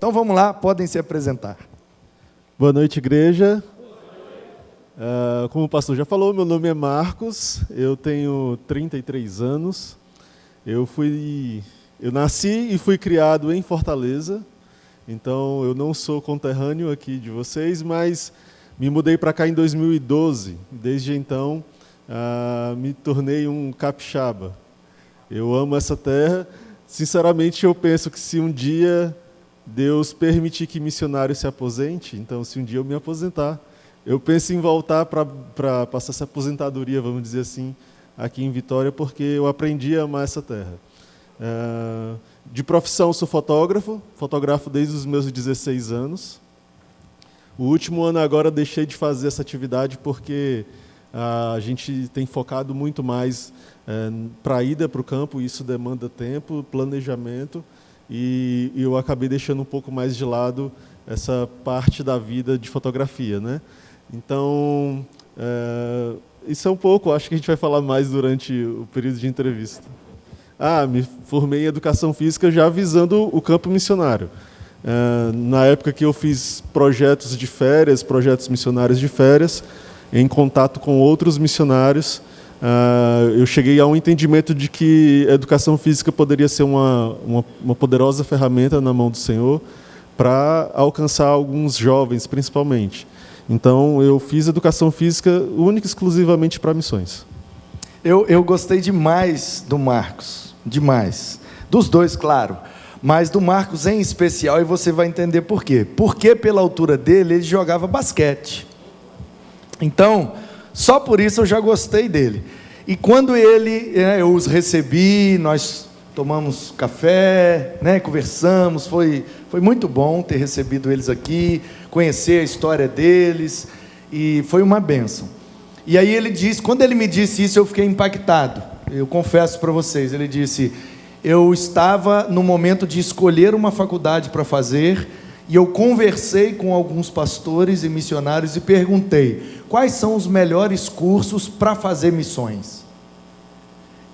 Então vamos lá, podem se apresentar. Boa noite, igreja. Como o pastor já falou, meu nome é Marcos, eu tenho 33 anos. Eu nasci e fui criado em Fortaleza, então eu não sou conterrâneo aqui de vocês, mas me mudei para cá em 2012. Desde então, me tornei um capixaba. Eu amo essa terra. Sinceramente, eu penso que se um dia Deus permitir que missionário se aposente, então se um dia eu me aposentar, eu penso em voltar para passar essa aposentadoria, vamos dizer assim, aqui em Vitória, porque eu aprendi a amar essa terra. De profissão, sou fotógrafo, fotografo desde os meus 16 anos. O último ano agora deixei de fazer essa atividade porque a gente tem focado muito mais para a ida para o campo, isso demanda tempo, planejamento, e eu acabei deixando um pouco mais de lado essa parte da vida de fotografia, né? Então, isso é um pouco, acho que a gente vai falar mais durante o período de entrevista. Me formei em Educação Física já visando o campo missionário. Na época que eu fiz projetos de férias, projetos missionários de férias, em contato com outros missionários, eu cheguei a um entendimento de que a Educação Física poderia ser uma poderosa ferramenta na mão do Senhor para alcançar alguns jovens, principalmente. Então, eu fiz Educação Física única e exclusivamente para missões. Eu gostei demais do Marcos, demais. Dos dois, claro, mas do Marcos em especial, e você vai entender por quê. Porque pela altura dele, ele jogava basquete. Então, só por isso eu já gostei dele. E quando eu os recebi, nós tomamos café, conversamos, foi muito bom ter recebido eles aqui, conhecer a história deles, e foi uma bênção. E aí quando ele me disse isso, eu fiquei impactado. Eu confesso para vocês, ele disse, eu estava no momento de escolher uma faculdade para fazer, e eu conversei com alguns pastores e missionários e perguntei, quais são os melhores cursos para fazer missões?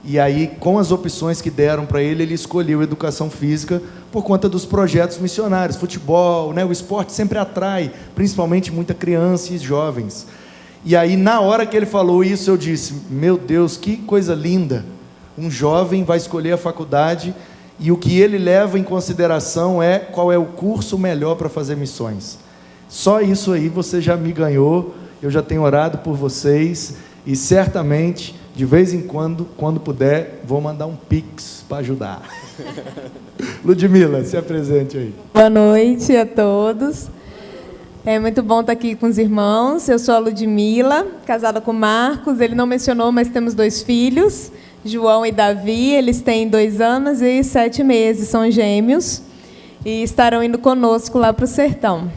E aí, com as opções que deram para ele, ele escolheu Educação Física por conta dos projetos missionários, futebol, o esporte sempre atrai, principalmente muita criança e jovens. E aí, na hora que ele falou isso, eu disse, meu Deus, que coisa linda, um jovem vai escolher a faculdade e o que ele leva em consideração é qual é o curso melhor para fazer missões. Só isso aí você já me ganhou, eu já tenho orado por vocês e certamente, de vez em quando puder, vou mandar um pix para ajudar. Ludmila, se apresente aí. Boa noite a todos. É muito bom estar aqui com os irmãos. Eu sou a Ludmila, casada com o Marcos. Ele não mencionou, mas temos 2 filhos, João e Davi. Eles têm 2 anos e 7 meses, são gêmeos. E estarão indo conosco lá para o sertão.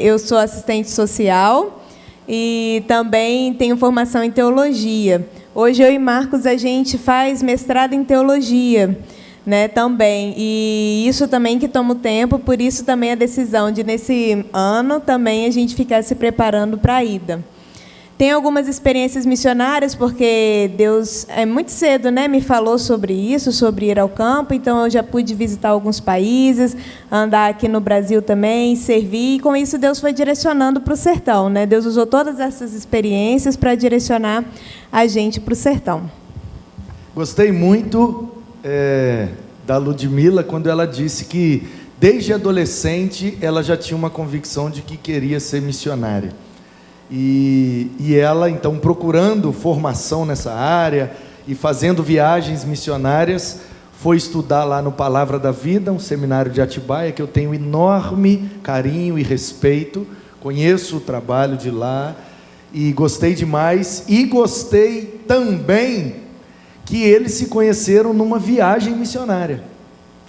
Eu sou assistente social e também tenho formação em teologia. Hoje eu e Marcos, a gente faz mestrado em teologia, também. E isso também que toma o tempo, por isso também a decisão de, nesse ano, também a gente ficar se preparando para a ida. Tem algumas experiências missionárias, porque Deus, muito cedo, me falou sobre isso, sobre ir ao campo, então eu já pude visitar alguns países, andar aqui no Brasil também, servir, e com isso Deus foi direcionando para o sertão. Deus usou todas essas experiências para direcionar a gente para o sertão. Gostei muito da Ludmila, quando ela disse que, desde adolescente, ela já tinha uma convicção de que queria ser missionária. E ela, então, procurando formação nessa área e fazendo viagens missionárias, foi estudar lá no Palavra da Vida, um seminário de Atibaia, que eu tenho enorme carinho e respeito, conheço o trabalho de lá, e gostei demais, e gostei também que eles se conheceram numa viagem missionária.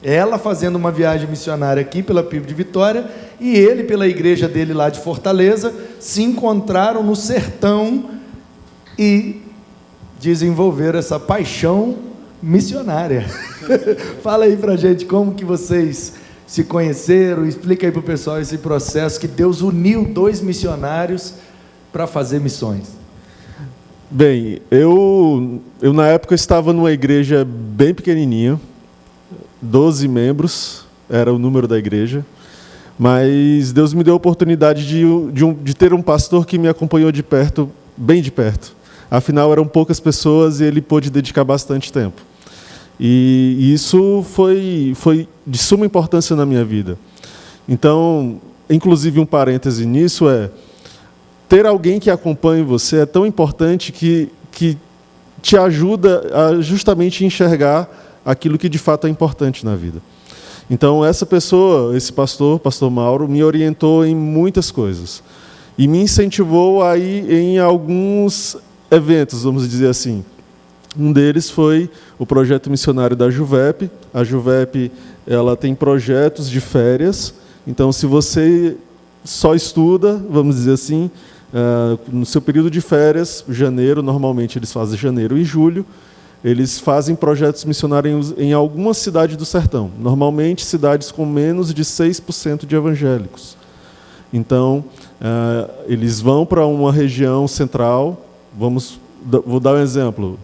Ela fazendo uma viagem missionária aqui pela PIB de Vitória, e ele pela igreja dele lá de Fortaleza, se encontraram no sertão e desenvolveram essa paixão missionária. Fala aí pra gente como que vocês se conheceram, explica aí pro pessoal esse processo que Deus uniu 2 missionários para fazer missões. Bem, eu na época estava numa igreja bem pequenininha, 12 membros era o número da igreja. Mas Deus me deu a oportunidade de ter um pastor que me acompanhou de perto, bem de perto. Afinal, eram poucas pessoas e ele pôde dedicar bastante tempo. E isso foi de suma importância na minha vida. Então, inclusive um parêntese nisso ter alguém que acompanhe você é tão importante que te ajuda a justamente enxergar aquilo que de fato é importante na vida. Então, essa pessoa, esse pastor Mauro, me orientou em muitas coisas. E me incentivou a ir em alguns eventos, vamos dizer assim. Um deles foi o projeto missionário da Juvep. A Juvep, ela tem projetos de férias. Então, se você só estuda, vamos dizer assim, no seu período de férias, janeiro, normalmente eles fazem janeiro e julho, eles fazem projetos missionários em alguma cidade do sertão, normalmente cidades com menos de 6% de evangélicos. Então, eles vão para uma região central, vou dar um exemplo.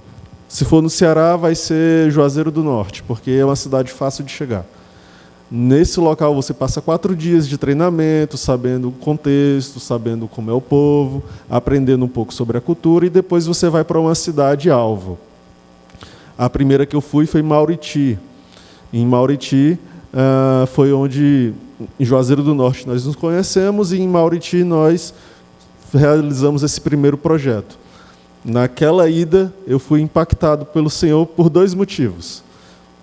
Se for no Ceará, vai ser Juazeiro do Norte, porque é uma cidade fácil de chegar. Nesse local você passa 4 dias de treinamento, sabendo o contexto, sabendo como é o povo, aprendendo um pouco sobre a cultura, e depois você vai para uma cidade-alvo. A primeira que eu fui foi Mauriti. Em Mauriti foi onde, em Juazeiro do Norte, nós nos conhecemos, e em Mauriti nós realizamos esse primeiro projeto. Naquela ida, eu fui impactado pelo Senhor por 2 motivos.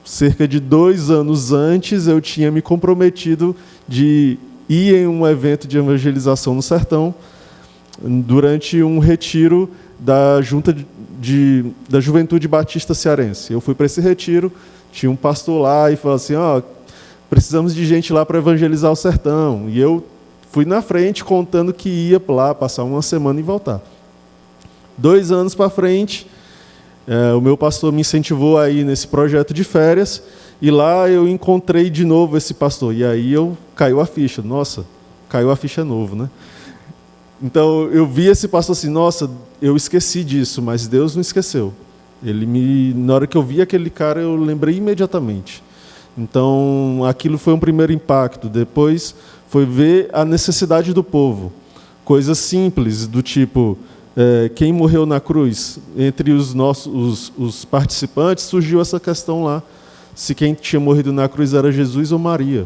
Cerca de 2 anos antes, eu tinha me comprometido de ir em um evento de evangelização no sertão, durante um retiro da Junta da Juventude Batista Cearense. Eu fui para esse retiro, tinha um pastor lá e falou assim, precisamos de gente lá para evangelizar o sertão. E eu fui na frente contando que ia lá passar uma semana e voltar. 2 anos para frente, o meu pastor me incentivou a ir nesse projeto de férias, e lá eu encontrei de novo esse pastor. E aí caiu a ficha. Nossa, caiu a ficha novo, né? Então, eu vi esse pastor assim, nossa, eu esqueci disso, mas Deus não esqueceu. Na hora que eu vi aquele cara, eu lembrei imediatamente. Então, aquilo foi um primeiro impacto. Depois, foi ver a necessidade do povo. Coisas simples, do tipo, quem morreu na cruz? Entre os participantes, surgiu essa questão lá. Se quem tinha morrido na cruz era Jesus ou Maria.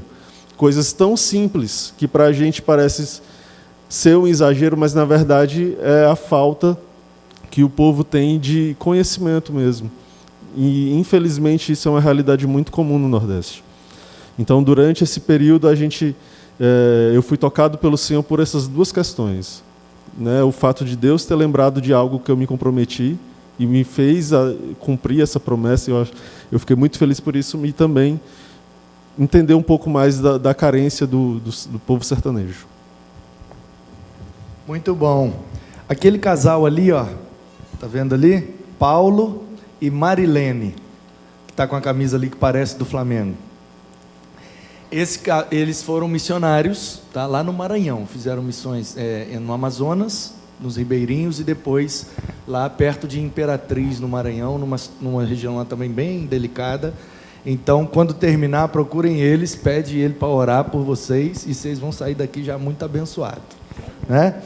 Coisas tão simples, que para a gente parece ser um exagero, mas na verdade é a falta que o povo tem de conhecimento mesmo. E infelizmente isso é uma realidade muito comum no Nordeste. Então, durante esse período, eu fui tocado pelo Senhor por essas 2 questões, né? O fato de Deus ter lembrado de algo que eu me comprometi e me fez cumprir essa promessa. Eu fiquei muito feliz por isso, e também entender um pouco mais da carência do povo sertanejo. Muito bom. Aquele casal ali, tá vendo ali? Paulo e Marilene, que está com a camisa ali que parece do Flamengo. Eles foram missionários, tá, lá no Maranhão. Fizeram missões no Amazonas, nos Ribeirinhos, e depois lá perto de Imperatriz, no Maranhão, numa região lá também bem delicada. Então, quando terminar, procurem eles, pede ele para orar por vocês, e vocês vão sair daqui já muito abençoados, né?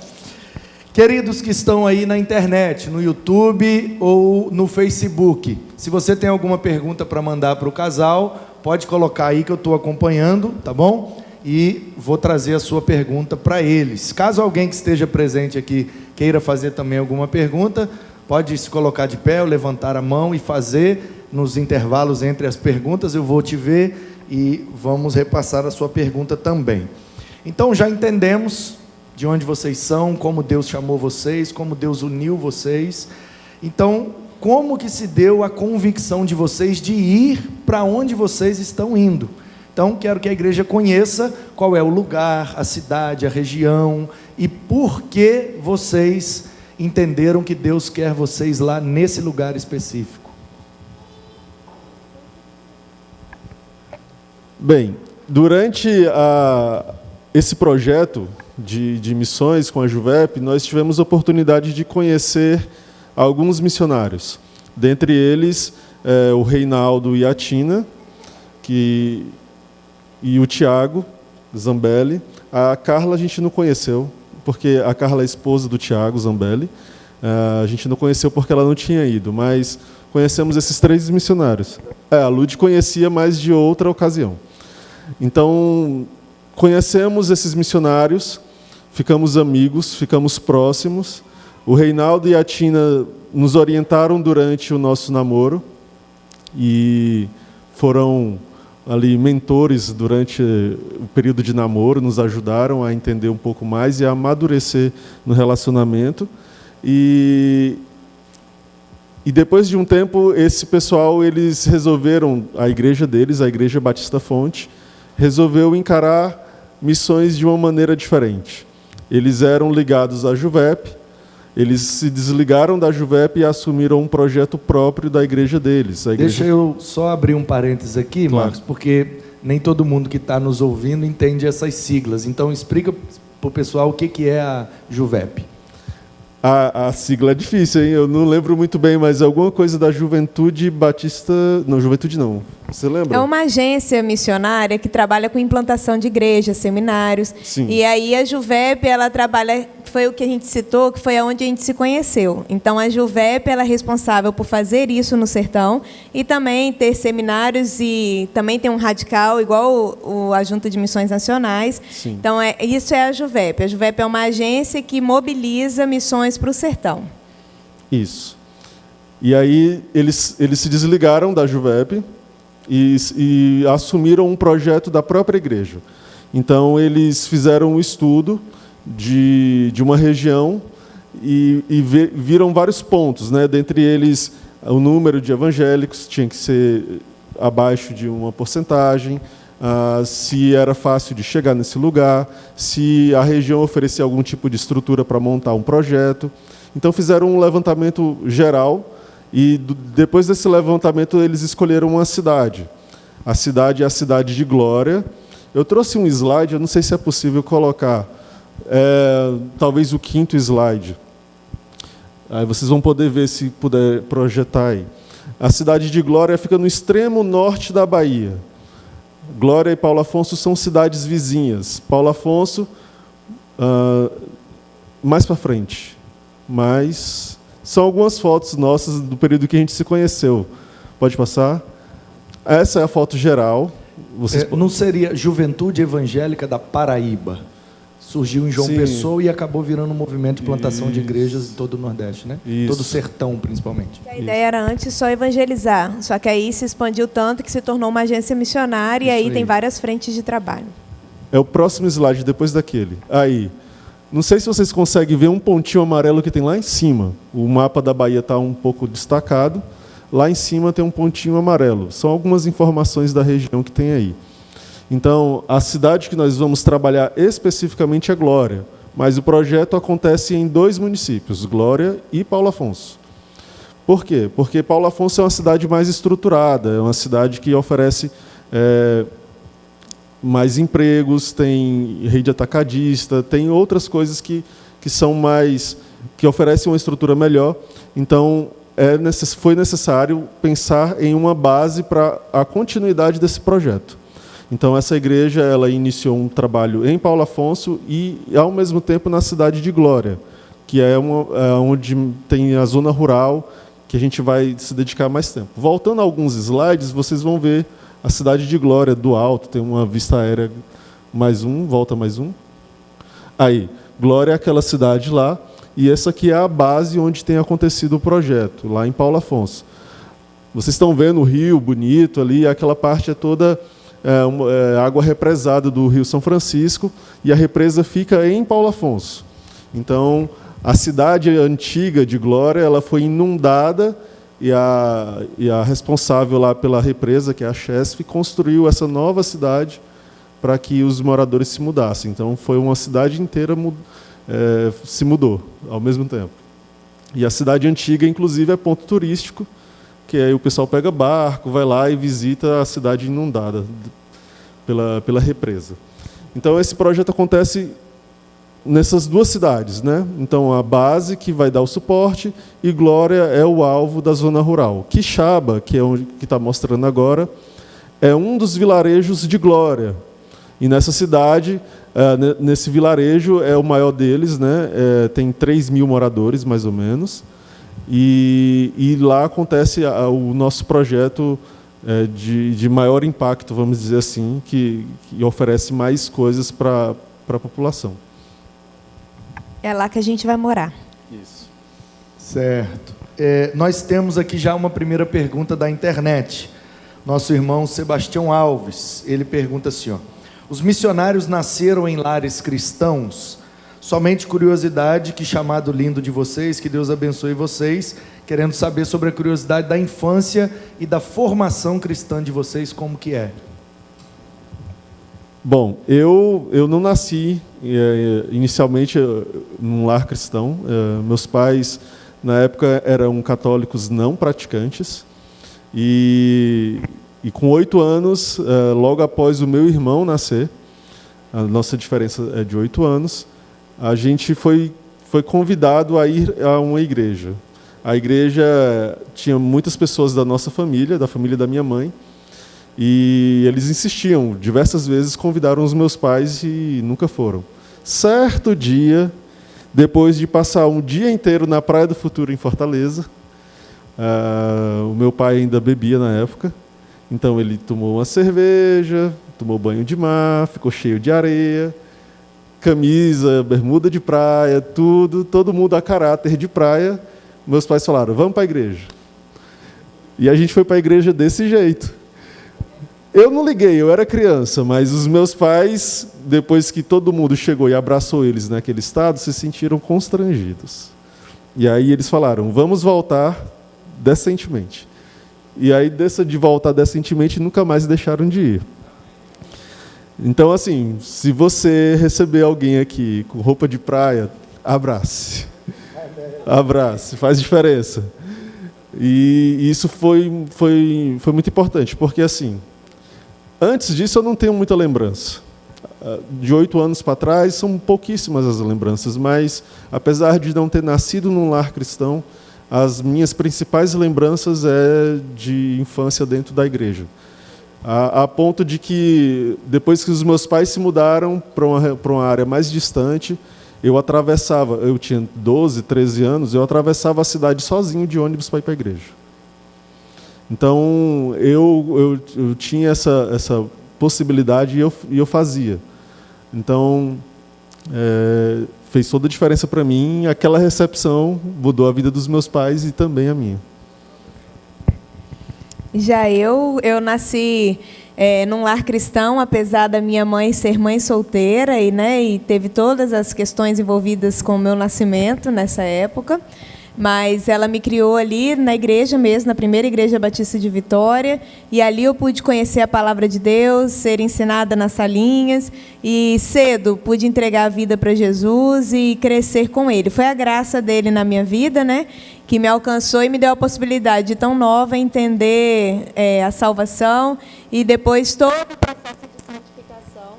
Queridos que estão aí na internet, no YouTube ou no Facebook, se você tem alguma pergunta para mandar para o casal, pode colocar aí que eu estou acompanhando, tá bom? E vou trazer a sua pergunta para eles. Caso alguém que esteja presente aqui queira fazer também alguma pergunta, pode se colocar de pé ou levantar a mão e fazer nos intervalos entre as perguntas. Eu vou te ver e vamos repassar a sua pergunta também. Então, já entendemos de onde vocês são, como Deus chamou vocês, como Deus uniu vocês. Então, como que se deu a convicção de vocês de ir para onde vocês estão indo? Então, quero que a igreja conheça qual é o lugar, a cidade, a região, e por que vocês entenderam que Deus quer vocês lá nesse lugar específico. Bem, durante esse projeto de missões com a Juvep, nós tivemos a oportunidade de conhecer alguns missionários. Dentre eles, o Reinaldo e a Tina, e o Tiago, Zambelli. A Carla a gente não conheceu, porque a Carla é esposa do Tiago Zambelli. A gente não conheceu porque ela não tinha ido, mas conhecemos esses 3 missionários. A Lud conhecia, mas de outra ocasião. Então, conhecemos esses missionários, ficamos amigos, ficamos próximos. O Reinaldo e a Tina nos orientaram durante o nosso namoro e foram ali mentores durante o período de namoro, nos ajudaram a entender um pouco mais e a amadurecer no relacionamento. E depois de um tempo, esse pessoal, eles resolveram, a igreja deles, a Igreja Batista Fonte, resolveu encarar missões de uma maneira diferente. Eles eram ligados à Juvep, eles se desligaram da Juvep e assumiram um projeto próprio da igreja deles. Deixa eu só abrir um parênteses aqui, Claro. Marcos, porque nem todo mundo que está nos ouvindo entende essas siglas. Então, explica para o pessoal o que é a Juvep. A sigla é difícil, hein? Eu não lembro muito bem, mas alguma coisa da Juventude Batista... Não, Juventude não. Você lembra? É uma agência missionária que trabalha com implantação de igrejas, seminários. Sim. E aí a Juvep, ela trabalha, foi o que a gente citou, que foi onde a gente se conheceu. Então a Juvep, ela é responsável por fazer isso no sertão e também ter seminários e também tem um radical, igual a Junta de Missões Nacionais. Sim. Então isso é a Juvep. A Juvep é uma agência que mobiliza missões para o sertão. Isso. E aí eles se desligaram da Juvep e assumiram um projeto da própria igreja. Então, eles fizeram um estudo de uma região e viram vários pontos, né? Dentre eles, o número de evangélicos tinha que ser abaixo de uma porcentagem, se era fácil de chegar nesse lugar, se a região oferecia algum tipo de estrutura para montar um projeto. Então, fizeram um levantamento geral e, depois desse levantamento, eles escolheram uma cidade. A cidade é a cidade de Glória. Eu trouxe um slide, eu não sei se é possível colocar, talvez o 5º slide. Aí vocês vão poder ver se puder projetar aí. A cidade de Glória fica no extremo norte da Bahia. Glória e Paulo Afonso são cidades vizinhas. Paulo Afonso, mais para frente. Mas são algumas fotos nossas do período que a gente se conheceu. Pode passar? Essa é a foto geral. Não seria Juventude Evangélica da Paraíba? Surgiu em João Sim. Pessoa e acabou virando um movimento de plantação de Isso. igrejas em todo o Nordeste, né? Isso. Todo o sertão, principalmente. A ideia era antes só evangelizar, só que aí se expandiu tanto que se tornou uma agência missionária e Isso aí aí. tem várias frentes de trabalho. É o próximo slide, depois daquele. Aí. Não sei se vocês conseguem ver um pontinho amarelo que tem lá em cima. O mapa da Bahia está um pouco destacado. Lá em cima tem um pontinho amarelo. São algumas informações da região que tem aí. Então, a cidade que nós vamos trabalhar especificamente é Glória. Mas o projeto acontece em 2 municípios, Glória e Paulo Afonso. Por quê? Porque Paulo Afonso é uma cidade mais estruturada, é uma cidade que oferece mais empregos, tem rede atacadista, tem outras coisas que são mais, que oferecem uma estrutura melhor. Então, foi necessário pensar em uma base para a continuidade desse projeto. Então, essa igreja ela iniciou um trabalho em Paulo Afonso e, ao mesmo tempo, na cidade de Glória, que é onde tem a zona rural, que a gente vai se dedicar mais tempo. Voltando a alguns slides, vocês vão ver a cidade de Glória, do alto, tem uma vista aérea, mais um, volta mais um. Aí, Glória é aquela cidade lá, e essa aqui é a base onde tem acontecido o projeto, lá em Paulo Afonso. Vocês estão vendo o rio bonito ali, aquela parte é toda água represada do Rio São Francisco, e a represa fica em Paulo Afonso. Então, a cidade antiga de Glória ela foi inundada, e a responsável lá pela represa, que é a Chesf, construiu essa nova cidade para que os moradores se mudassem. Então, foi uma cidade inteira se mudou ao mesmo tempo. E a cidade antiga, inclusive, é ponto turístico, que aí o pessoal pega barco, vai lá e visita a cidade inundada pela represa. Então, esse projeto acontece nessas 2 cidades, né? Então, a base que vai dar o suporte e Glória é o alvo da zona rural. Quixaba, que é onde que está mostrando agora, é um dos vilarejos de Glória. E nessa cidade, nesse vilarejo, é o maior deles, né? Tem 3.000 moradores, mais ou menos. E lá acontece o nosso projeto de maior impacto, vamos dizer assim, que oferece mais coisas para a população. É lá que a gente vai morar. Isso. Certo. Nós temos aqui já uma primeira pergunta da internet. Nosso irmão Sebastião Alves, ele pergunta assim, ó: os missionários nasceram em lares cristãos? Somente curiosidade, que chamado lindo de vocês, que Deus abençoe vocês, querendo saber sobre a curiosidade da infância e da formação cristã de vocês, como que é? Bom, eu não nasci inicialmente num lar cristão. Meus pais, na época, eram católicos não praticantes. E com 8 anos, logo após o meu irmão nascer, a nossa diferença é de 8 anos, a gente foi convidado a ir a uma igreja. A igreja tinha muitas pessoas da nossa família, da família da minha mãe, e eles insistiam, diversas vezes convidaram os meus pais e nunca foram. Certo dia, depois de passar um dia inteiro na Praia do Futuro, em Fortaleza, o meu pai ainda bebia na época, então ele tomou uma cerveja, tomou banho de mar, ficou cheio de areia, camisa, bermuda de praia, tudo, todo mundo a caráter de praia. Meus pais falaram, vamos para a igreja. E a gente foi para a igreja desse jeito. Eu não liguei, eu era criança, mas os meus pais, depois que todo mundo chegou e abraçou eles naquele estado, se sentiram constrangidos. E aí eles falaram, vamos voltar decentemente. E aí, dessa de voltar decentemente, nunca mais deixaram de ir. Então, assim, se você receber alguém aqui com roupa de praia, abrace. Abrace, faz diferença. E isso foi muito importante, porque, assim, antes disso eu não tenho muita lembrança. De 8 anos para trás, são pouquíssimas as lembranças, mas, apesar de não ter nascido num lar cristão, as minhas principais lembranças é de infância dentro da igreja. A ponto de que, depois que os meus pais se mudaram para uma área mais distante, eu tinha 12, 13 anos, eu atravessava a cidade sozinho de ônibus para ir para a igreja. Então, eu tinha essa possibilidade e eu fazia. Então, fez toda a diferença para mim. Aquela recepção mudou a vida dos meus pais e também a minha. Já eu nasci num lar cristão, apesar da minha mãe ser mãe solteira e teve todas as questões envolvidas com o meu nascimento nessa época. Mas ela me criou ali na igreja mesmo, na primeira igreja batista de Vitória, e ali eu pude conhecer a palavra de Deus, ser ensinada nas salinhas, e cedo pude entregar a vida para Jesus e crescer com Ele. Foi a graça dele na minha vida, né, que me alcançou e me deu a possibilidade de tão nova entender a salvação, e depois todo o processo de santificação,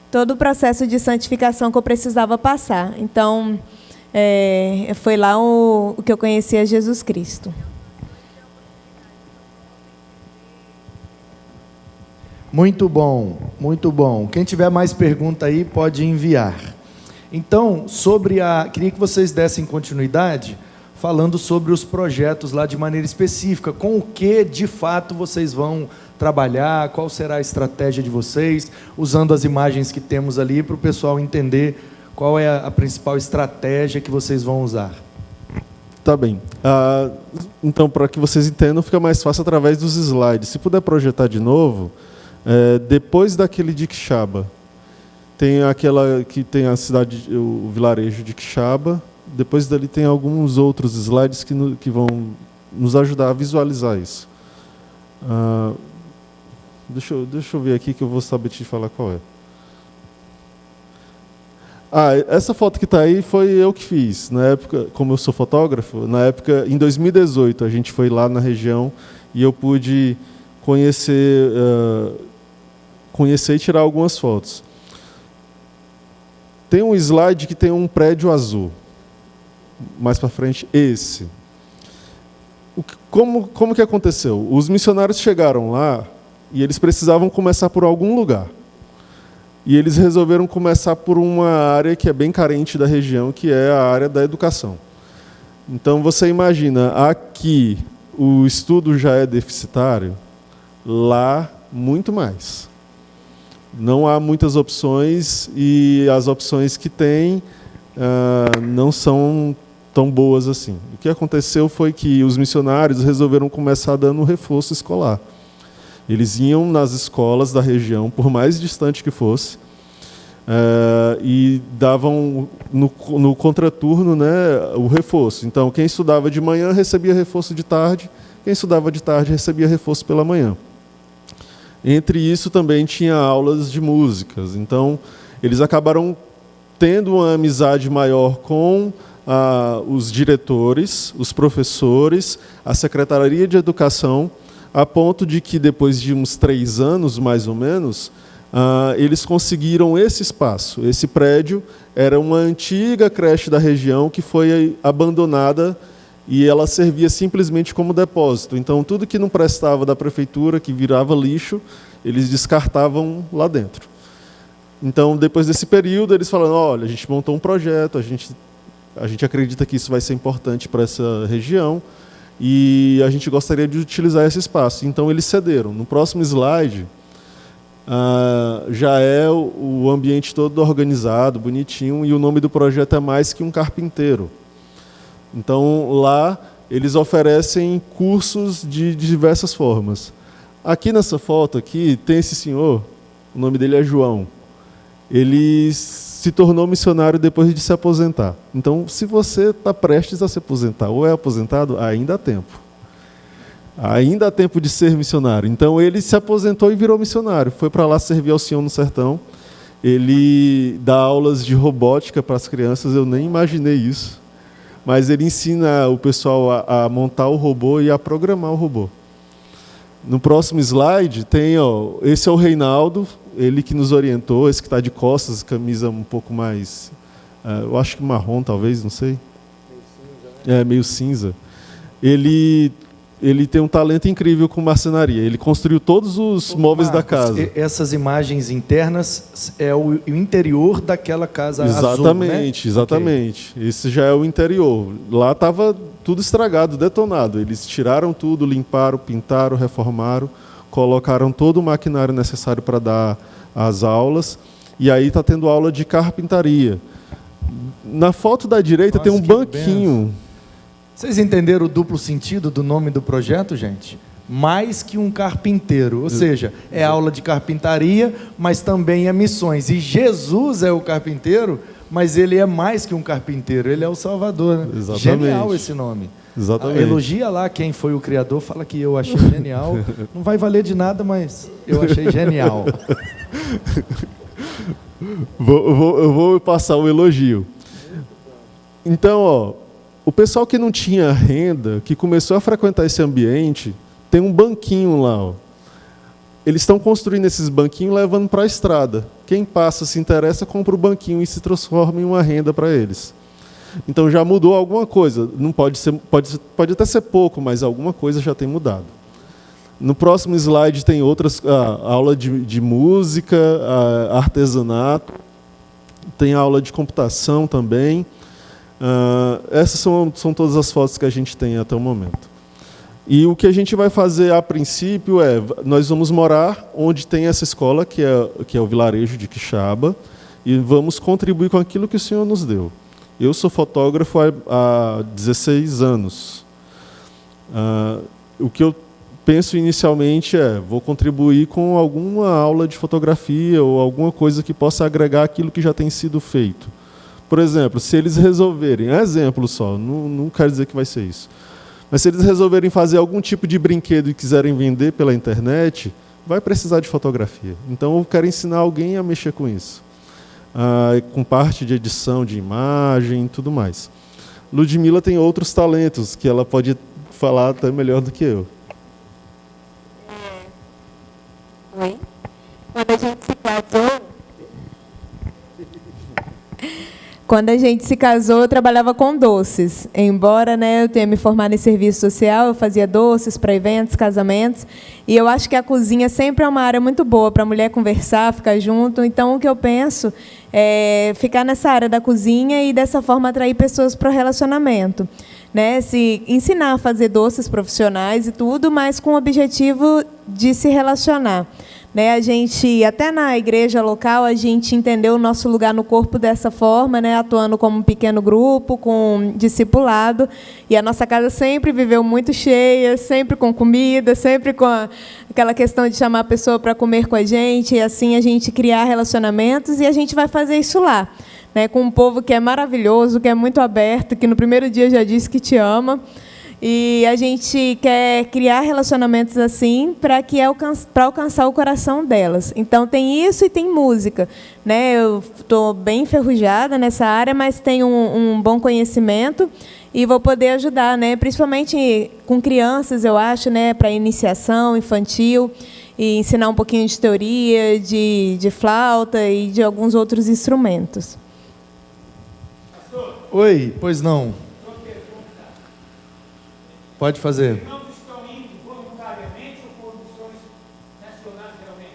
todo o processo de santificação que eu precisava passar. Então, foi lá o que eu conheci a Jesus Cristo. Muito bom, muito bom. Quem tiver mais pergunta aí, pode enviar. Então, queria que vocês dessem continuidade, falando sobre os projetos lá de maneira específica, com o que, de fato, vocês vão trabalhar, qual será a estratégia de vocês, usando as imagens que temos ali, para o pessoal entender qual é a principal estratégia que vocês vão usar. Tá bem. Então, para que vocês entendam, fica mais fácil através dos slides. Se puder projetar de novo, depois daquele de Quixaba, tem aquela que tem a cidade, o vilarejo de Quixaba. Depois dali tem alguns outros slides que vão nos ajudar a visualizar isso. Deixa eu ver aqui que eu vou saber te falar qual é. Essa foto que está aí foi eu que fiz. Na época, como eu sou fotógrafo, na época, em 2018, a gente foi lá na região e eu pude conhecer e tirar algumas fotos. Tem um slide que tem um prédio azul. Mais para frente, esse. Como que aconteceu? Os missionários chegaram lá e eles precisavam começar por algum lugar. E eles resolveram começar por uma área que é bem carente da região, que é a área da educação. Então, você imagina, aqui o estudo já é deficitário, lá muito mais. Não há muitas opções e as opções que tem não são tão boas assim. O que aconteceu foi que os missionários resolveram começar dando um reforço escolar. Eles iam nas escolas da região, por mais distante que fosse, e davam no contraturno, né, o reforço. Então, quem estudava de manhã recebia reforço de tarde, quem estudava de tarde recebia reforço pela manhã. Entre isso também tinha aulas de músicas. Então, eles acabaram tendo uma amizade maior com os diretores, os professores, a Secretaria de Educação, a ponto de que, depois de uns 3 anos, mais ou menos, eles conseguiram esse espaço. Esse prédio era uma antiga creche da região que foi abandonada e ela servia simplesmente como depósito. Então, tudo que não prestava da prefeitura, que virava lixo, eles descartavam lá dentro. Então, depois desse período, eles falaram, olha, a gente montou um projeto, a gente acredita que isso vai ser importante para essa região e a gente gostaria de utilizar esse espaço. Então, eles cederam. No próximo slide, já é o ambiente todo organizado, bonitinho, e o nome do projeto é Mais Que um Carpinteiro. Então, lá, eles oferecem cursos de diversas formas. Aqui nessa foto aqui, tem esse senhor, o nome dele é João. Ele se tornou missionário depois de se aposentar. Então, se você está prestes a se aposentar ou é aposentado, ainda há tempo. Ainda há tempo de ser missionário. Então, ele se aposentou e virou missionário. Foi para lá servir ao Senhor no sertão. Ele dá aulas de robótica para as crianças, eu nem imaginei isso. Mas ele ensina o pessoal a montar o robô e a programar o robô. No próximo slide, tem, esse é o Reinaldo, ele que nos orientou, esse que está de costas, camisa um pouco mais, eu acho que marrom talvez, não sei. Meio cinza. Ele tem um talento incrível com marcenaria. Ele construiu todos os móveis da casa. Essas imagens internas é o interior daquela casa azul, né? Exatamente. Okay. Esse já é o interior. Lá estava tudo estragado, detonado. Eles tiraram tudo, limparam, pintaram, reformaram, colocaram todo o maquinário necessário para dar as aulas. E aí está tendo aula de carpintaria. Na foto da direita tem um banquinho. Benção. Vocês entenderam o duplo sentido do nome do projeto, gente? Mais que um carpinteiro. Ou seja, é aula de carpintaria, mas também é missões. E Jesus é o carpinteiro, mas ele é mais que um carpinteiro. Ele é o Salvador. Né? Exatamente. Genial esse nome. Exatamente. Elogia lá quem foi o criador, fala que eu achei genial. Não vai valer de nada, mas eu achei genial. Eu vou passar o elogio. Então, o pessoal que não tinha renda, que começou a frequentar esse ambiente, tem um banquinho lá. Eles estão construindo esses banquinhos e levando para a estrada. Quem passa, se interessa, compra o banquinho e se transforma em uma renda para eles. Então já mudou alguma coisa. Não pode até ser pouco, mas alguma coisa já tem mudado. No próximo slide tem outras, aula de música, artesanato, tem aula de computação também. Essas são todas as fotos que a gente tem até o momento. E o que a gente vai fazer a princípio nós vamos morar onde tem essa escola, que é o vilarejo de Quixaba, e vamos contribuir com aquilo que o Senhor nos deu. Eu sou fotógrafo há 16 anos. O que eu penso inicialmente vou contribuir com alguma aula de fotografia ou alguma coisa que possa agregar aquilo que já tem sido feito. Por exemplo, se eles resolverem, exemplo só, não quero dizer que vai ser isso, mas se eles resolverem fazer algum tipo de brinquedo e quiserem vender pela internet, vai precisar de fotografia. Então, eu quero ensinar alguém a mexer com isso, com parte de edição de imagem e tudo mais. Ludmila tem outros talentos que ela pode falar até melhor do que eu. Oi? Quando a gente se casou, Quando a gente se casou, eu trabalhava com doces. Embora, né, eu tenha me formado em serviço social, eu fazia doces para eventos, casamentos. E eu acho que a cozinha sempre é uma área muito boa para a mulher conversar, ficar junto. Então, o que eu penso é ficar nessa área da cozinha e, dessa forma, atrair pessoas para o relacionamento. Né? Se ensinar a fazer doces profissionais e tudo, mas com o objetivo de se relacionar. Né, a gente, até na igreja local, a gente entendeu o nosso lugar no corpo dessa forma, né, atuando como um pequeno grupo, com discipulado. E a nossa casa sempre viveu muito cheia, sempre com comida, sempre com aquela questão de chamar a pessoa para comer com a gente, e assim a gente criar relacionamentos, e a gente vai fazer isso lá. Né, com um povo que é maravilhoso, que é muito aberto, que no primeiro dia já disse que te ama. E a gente quer criar relacionamentos assim para alcançar o coração delas. Então, tem isso e tem música. Né? Eu estou bem enferrujada nessa área, mas tenho um bom conhecimento e vou poder ajudar, né? Principalmente com crianças, eu acho, né? Para iniciação infantil, e ensinar um pouquinho de teoria, de flauta e de alguns outros instrumentos. Oi, pois não. Pode fazer. Não estão indo voluntariamente ou por missões nacionais, realmente?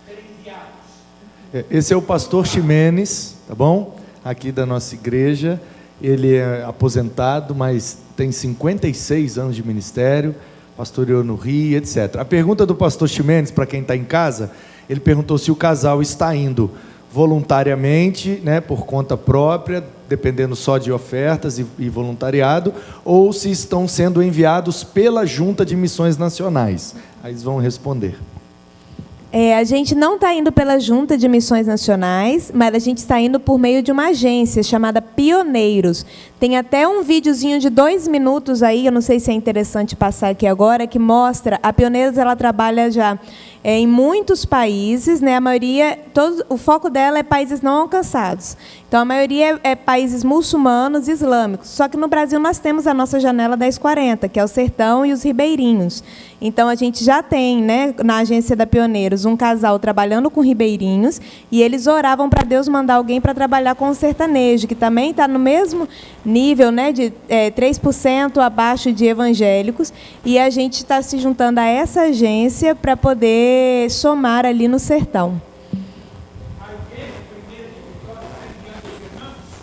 Serem enviados. Esse é o pastor Ximenes, tá bom? Aqui da nossa igreja. Ele é aposentado, mas tem 56 anos de ministério, pastoreou no Rio, etc. A pergunta do pastor Ximenes, para quem está em casa, ele perguntou se o casal está indo voluntariamente, né, por conta própria, dependendo só de ofertas e voluntariado, ou se estão sendo enviados pela Junta de Missões Nacionais. Aí eles vão responder. A gente não está indo pela Junta de Missões Nacionais, mas a gente está indo por meio de uma agência chamada Pioneiros. Tem até um videozinho de 2 minutos aí, eu não sei se é interessante passar aqui agora, que mostra, a Pioneiros ela trabalha já em muitos países, né? A maioria, o foco dela é países não alcançados. Então, a maioria é países muçulmanos e islâmicos. Só que no Brasil nós temos a nossa janela 1040, que é o sertão e os ribeirinhos. Então, a gente já tem, né, na agência da Pioneiros, um casal trabalhando com ribeirinhos, e eles oravam para Deus mandar alguém para trabalhar com o sertanejo, que também está no mesmo nível, né, de 3% abaixo de evangélicos, e a gente está se juntando a essa agência para poder somar ali no sertão.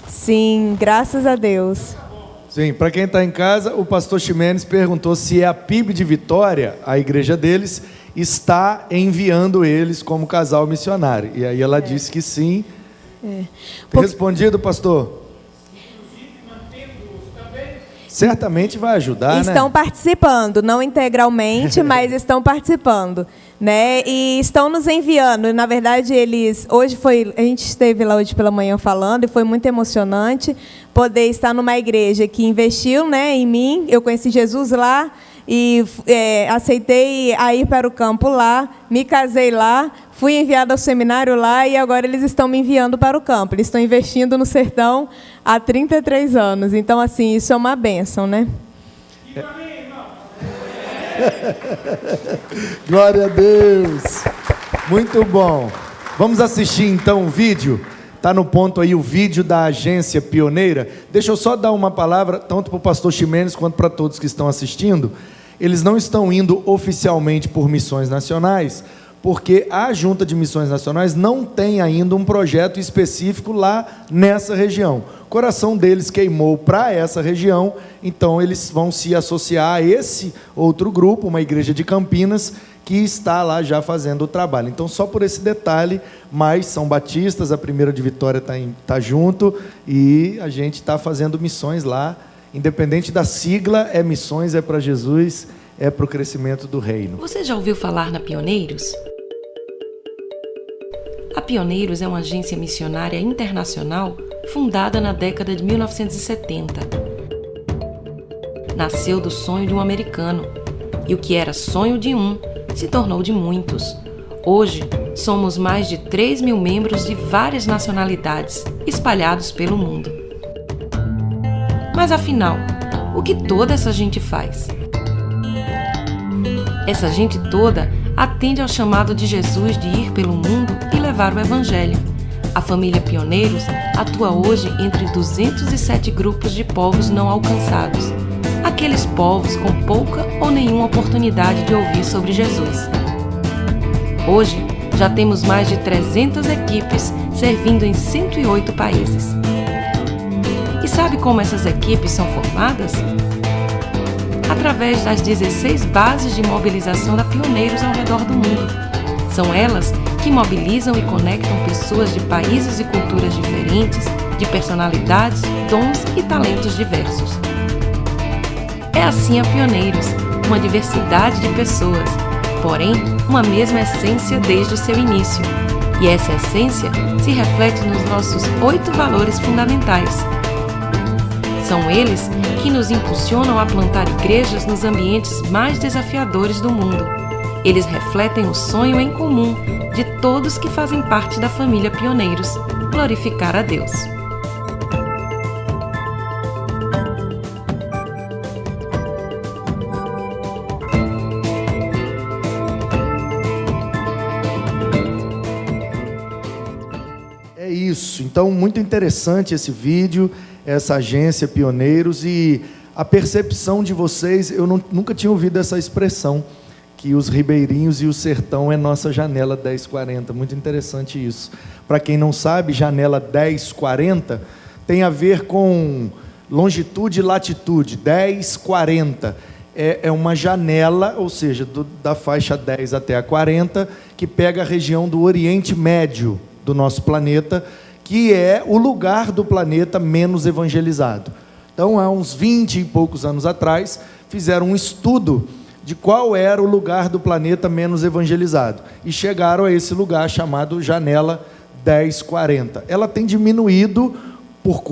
Sim, graças a Deus. Sim, para quem está em casa, o pastor Ximenes perguntou se a PIB de Vitória, a igreja deles, está enviando eles como casal missionário. E aí ela disse que sim. Respondido, pastor? Certamente vai ajudar, estão né? participando, não integralmente, mas estão participando, né? E estão nos enviando. Na verdade, a gente esteve lá hoje pela manhã falando e foi muito emocionante poder estar numa igreja que investiu, né, em mim. Eu conheci Jesus lá e aceitei a ir para o campo lá, me casei lá, fui enviada ao seminário lá e agora eles estão me enviando para o campo. Eles estão investindo no sertão há 33 anos. Então, assim, isso é uma bênção, né? Glória a Deus. Muito bom. Vamos assistir, então, o vídeo. Está no ponto aí o vídeo da agência pioneira. Deixa eu só dar uma palavra, tanto para o pastor Ximenes quanto para todos que estão assistindo. Eles não estão indo oficialmente por missões nacionais, porque a Junta de Missões Nacionais não tem ainda um projeto específico lá nessa região. O coração deles queimou para essa região, então eles vão se associar a esse outro grupo, uma igreja de Campinas, que está lá já fazendo o trabalho. Então, só por esse detalhe, mas são batistas, a primeira de Vitória está junto, e a gente está fazendo missões lá, independente da sigla, é missões, é para Jesus, é para o crescimento do reino. Você já ouviu falar na Pioneiros? A Pioneiros é uma agência missionária internacional fundada na década de 1970. Nasceu do sonho de um americano, e o que era sonho de um se tornou de muitos. Hoje, somos mais de 3 mil membros de várias nacionalidades, espalhados pelo mundo. Mas afinal, o que toda essa gente faz? Essa gente toda atende ao chamado de Jesus de ir pelo mundo e levar o Evangelho. A família Pioneiros atua hoje entre 207 grupos de povos não alcançados, aqueles povos com pouca ou nenhuma oportunidade de ouvir sobre Jesus. Hoje, já temos mais de 300 equipes servindo em 108 países. E sabe como essas equipes são formadas? Através das 16 bases de mobilização da Pioneiros ao redor do mundo. São elas que mobilizam e conectam pessoas de países e culturas diferentes, de personalidades, dons e talentos diversos. É assim a Pioneiros, uma diversidade de pessoas, porém, uma mesma essência desde o seu início. E essa essência se reflete nos nossos 8 valores fundamentais. São eles que nos impulsionam a plantar igrejas nos ambientes mais desafiadores do mundo. Eles refletem o sonho em comum de todos que fazem parte da família Pioneiros, glorificar a Deus. É isso. Então, muito interessante esse vídeo, essa agência Pioneiros, e a percepção de vocês, eu nunca tinha ouvido essa expressão, que os ribeirinhos e o sertão é nossa janela 1040, muito interessante isso. Para quem não sabe, janela 1040 tem a ver com longitude e latitude, 1040 é uma janela, ou seja, da faixa 10 até a 40, que pega a região do Oriente Médio do nosso planeta, que é o lugar do planeta menos evangelizado. Então, há uns 20 e poucos anos atrás, fizeram um estudo de qual era o lugar do planeta menos evangelizado, e chegaram a esse lugar chamado janela 1040. Ela tem diminuído por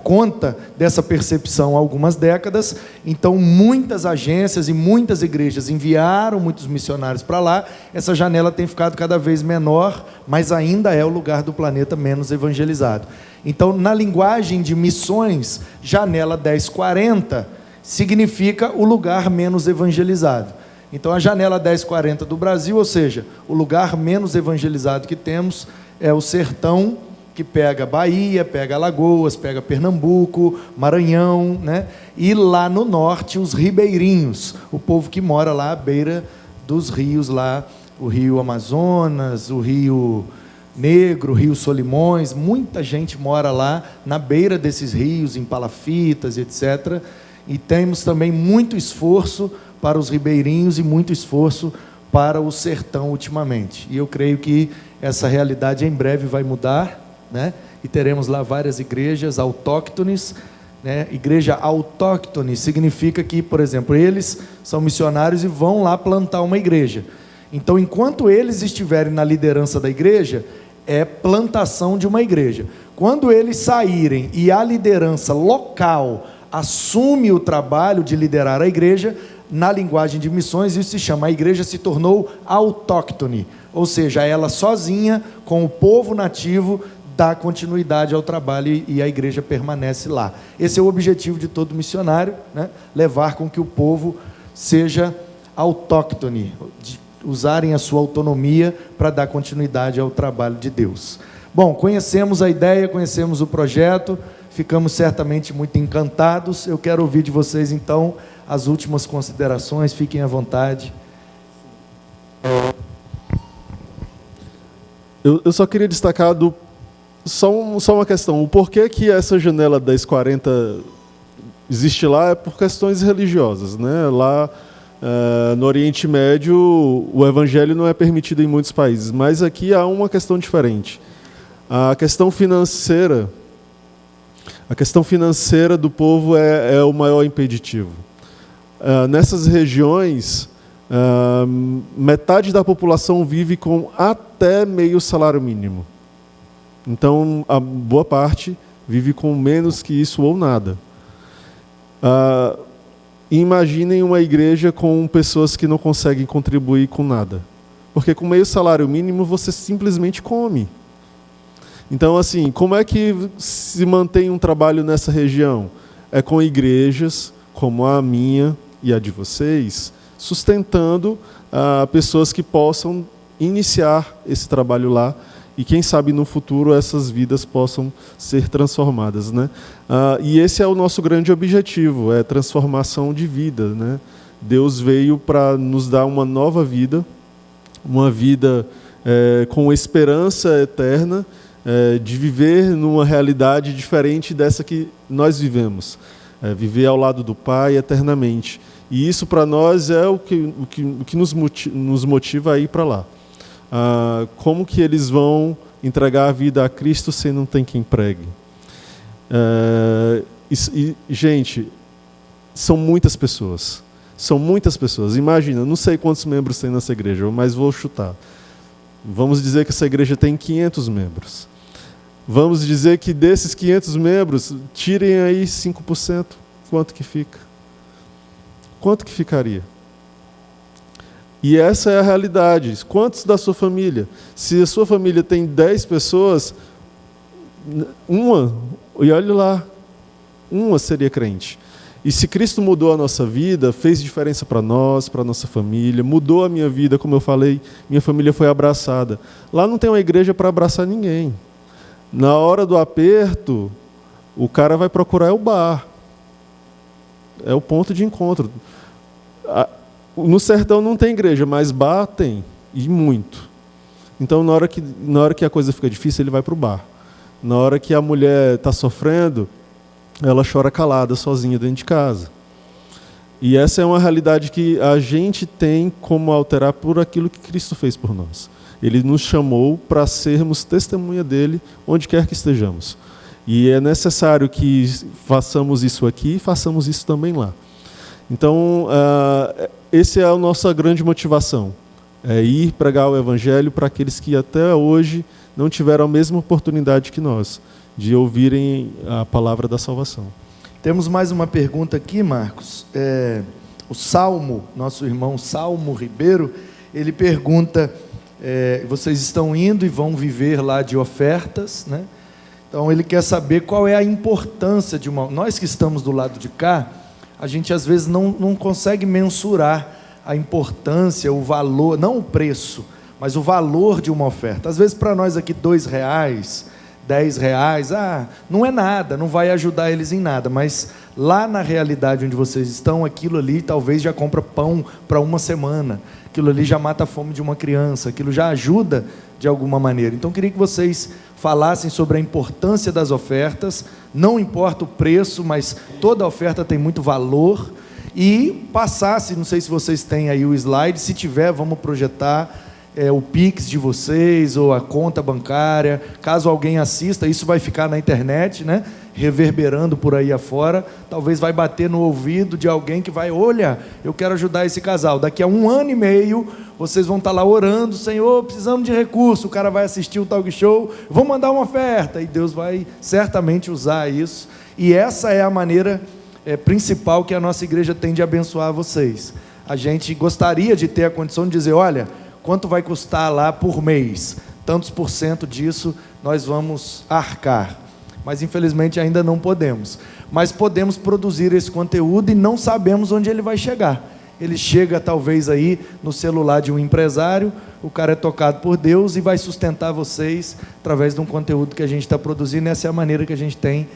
conta dessa percepção há algumas décadas. Então, muitas agências e muitas igrejas enviaram muitos missionários para lá. Essa janela tem ficado cada vez menor, mas ainda é o lugar do planeta menos evangelizado. Então, na linguagem de missões, janela 1040 significa o lugar menos evangelizado. Então, a janela 1040 do Brasil, ou seja, o lugar menos evangelizado que temos é o sertão, que pega Bahia, pega Alagoas, pega Pernambuco, Maranhão, né? E lá no norte, os ribeirinhos, o povo que mora lá à beira dos rios, lá, o Rio Amazonas, o Rio Negro, o Rio Solimões, muita gente mora lá na beira desses rios, em palafitas, etc. E temos também muito esforço para os ribeirinhos e muito esforço para o sertão ultimamente. E eu creio que essa realidade em breve vai mudar, né? E teremos lá várias igrejas autóctones, né? Igreja autóctone significa que, por exemplo, eles são missionários e vão lá plantar uma igreja. Então, enquanto eles estiverem na liderança da igreja, é plantação de uma igreja. Quando eles saírem e a liderança local assume o trabalho de liderar a igreja, na linguagem de missões, isso se chama, a igreja se tornou autóctone, ou seja, ela sozinha, com o povo nativo, dá continuidade ao trabalho e a igreja permanece lá. Esse é o objetivo de todo missionário, né? Levar com que o povo seja autóctone, usarem a sua autonomia para dar continuidade ao trabalho de Deus. Bom, conhecemos a ideia, conhecemos o projeto, ficamos certamente muito encantados. Eu quero ouvir de vocês, então, as últimas considerações, fiquem à vontade. Eu só queria destacar só uma questão. O porquê que essa janela 1040 existe lá é por questões religiosas, né? Lá no Oriente Médio o evangelho não é permitido em muitos países, mas aqui há uma questão diferente. A questão financeira do povo é o maior impeditivo. Nessas regiões, metade da população vive com até meio salário mínimo. Então, a boa parte vive com menos que isso ou nada. Imaginem uma igreja com pessoas que não conseguem contribuir com nada. Porque com meio salário mínimo você simplesmente come. Então, assim, como é que se mantém um trabalho nessa região? É com igrejas como a minha e a de vocês, sustentando pessoas que possam iniciar esse trabalho lá e quem sabe no futuro essas vidas possam ser transformadas, né? E esse é o nosso grande objetivo, é transformação de vida, né? Deus veio para nos dar uma nova vida, uma vida com esperança eterna, de viver numa realidade diferente dessa que nós vivemos, viver ao lado do Pai eternamente. E isso para nós é o que nos motiva a ir para lá. Como que eles vão entregar a vida a Cristo se não tem quem pregue? Gente, são muitas pessoas. São muitas pessoas. Imagina, não sei quantos membros tem nessa igreja, mas vou chutar. Vamos dizer que essa igreja tem 500 membros. Vamos dizer que desses 500 membros, tirem aí 5%. Quanto que fica? Quanto que ficaria? E essa é a realidade. Quantos da sua família? Se a sua família tem 10 pessoas, uma, e olhe lá, uma seria crente. E se Cristo mudou a nossa vida, fez diferença para nós, para a nossa família, mudou a minha vida, como eu falei, minha família foi abraçada. Lá não tem uma igreja para abraçar ninguém. Na hora do aperto, o cara vai procurar o bar. É o ponto de encontro. No sertão não tem igreja, mas bar tem, e muito. Então, na hora que a coisa fica difícil, ele vai para o bar. Na hora que a mulher está sofrendo, ela chora calada, sozinha dentro de casa. E essa é uma realidade que a gente tem como alterar por aquilo que Cristo fez por nós. Ele nos chamou para sermos testemunha dele onde quer que estejamos. E é necessário que façamos isso aqui e façamos isso também lá. Então, essa é a nossa grande motivação. É ir pregar o Evangelho para aqueles que até hoje não tiveram a mesma oportunidade que nós, de ouvirem a palavra da salvação. Temos mais uma pergunta aqui, Marcos. O Salmo, nosso irmão Salmo Ribeiro, ele pergunta, vocês estão indo e vão viver lá de ofertas, né? Então ele quer saber qual é a importância de uma... Nós que estamos do lado de cá, a gente às vezes não consegue mensurar a importância, o valor, não o preço, mas o valor de uma oferta. Às vezes para nós aqui R$2, R$10, não é nada, não vai ajudar eles em nada, mas lá na realidade onde vocês estão, aquilo ali talvez já compra pão para uma semana, aquilo ali já mata a fome de uma criança, aquilo já ajuda de alguma maneira. Então eu queria que vocês falassem sobre a importância das ofertas, não importa o preço, mas toda oferta tem muito valor, e passasse, não sei se vocês têm aí o slide, se tiver, vamos projetar o Pix de vocês, ou a conta bancária, caso alguém assista, isso vai ficar na internet, né? Reverberando por aí afora, talvez vai bater no ouvido de alguém que vai, olha, eu quero ajudar esse casal, daqui a 1 ano e meio, vocês vão estar lá orando, Senhor, precisamos de recurso, o cara vai assistir o talk show, vou mandar uma oferta, e Deus vai certamente usar isso, e essa é a maneira principal que a nossa igreja tem de abençoar vocês. A gente gostaria de ter a condição de dizer, olha, quanto vai custar lá por mês? Tantos % disso nós vamos arcar. Mas infelizmente ainda não podemos. Mas podemos produzir esse conteúdo e não sabemos onde ele vai chegar. Ele chega talvez aí no celular de um empresário, o cara é tocado por Deus e vai sustentar vocês através de um conteúdo que a gente está produzindo. Essa é a maneira que a gente tem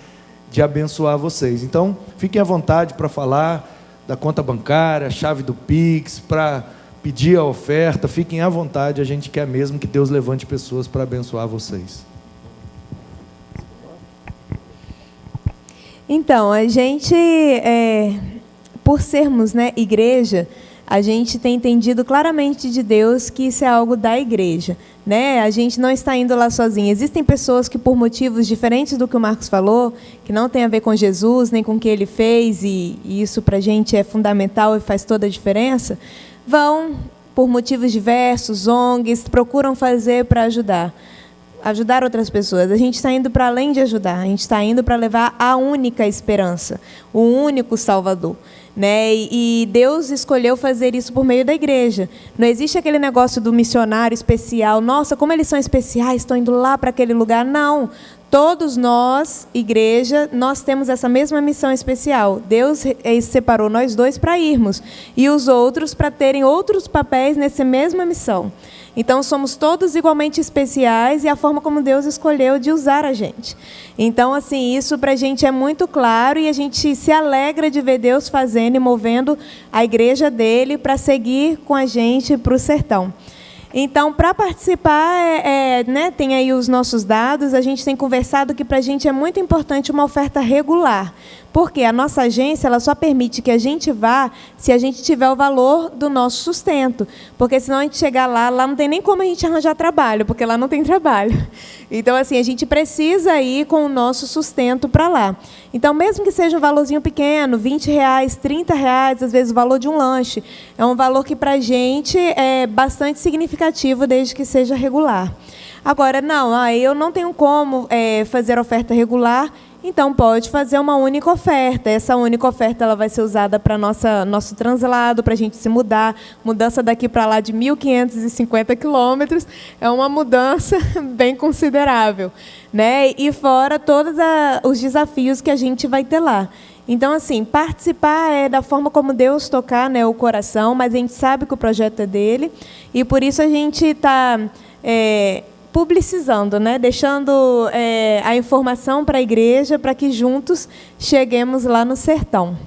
de abençoar vocês. Então, fiquem à vontade para falar da conta bancária, a chave do Pix, para pedir a oferta, fiquem à vontade, a gente quer mesmo que Deus levante pessoas para abençoar vocês. Então, a gente, por sermos, né, igreja, a gente tem entendido claramente de Deus que isso é algo da igreja, né? A gente não está indo lá sozinho. Existem pessoas que, por motivos diferentes do que o Marcos falou, que não tem a ver com Jesus, nem com o que ele fez, e isso para a gente é fundamental e faz toda a diferença, vão, por motivos diversos, ONGs, procuram fazer para ajudar outras pessoas. A gente está indo para além de ajudar, a gente está indo para levar a única esperança, o único Salvador, né? E Deus escolheu fazer isso por meio da igreja. Não existe aquele negócio do missionário especial, nossa, como eles são especiais, estão indo lá para aquele lugar. Não, Todos nós, igreja, nós temos essa mesma missão especial. Deus separou nós dois para irmos, e os outros para terem outros papéis nessa mesma missão. Então, somos todos igualmente especiais, e a forma como Deus escolheu de usar a gente. Então, assim, isso para a gente é muito claro, e a gente se alegra de ver Deus fazendo e movendo a igreja dele para seguir com a gente para o sertão. Então, para participar, né, tem aí os nossos dados. A gente tem conversado que para a gente é muito importante uma oferta regular, porque a nossa agência ela só permite que a gente vá se a gente tiver o valor do nosso sustento, porque senão a gente chegar lá não tem nem como a gente arranjar trabalho, porque lá não tem trabalho. Então, assim, a gente precisa ir com o nosso sustento para lá. Então, mesmo que seja um valorzinho pequeno, R$20, R$30, às vezes o valor de um lanche, é um valor que para a gente é bastante significativo, desde que seja regular. Agora, eu não tenho como fazer oferta regular, então pode fazer uma única oferta. Essa única oferta ela vai ser usada para nosso translado, para a gente se mudar. Mudança daqui para lá de 1.550 quilômetros é uma mudança bem considerável, né? E fora todos os desafios que a gente vai ter lá. Então, assim, participar é da forma como Deus tocar, né, o coração, mas a gente sabe que o projeto é dele, e por isso a gente está publicizando, né, deixando a informação para a igreja, para que juntos cheguemos lá no sertão.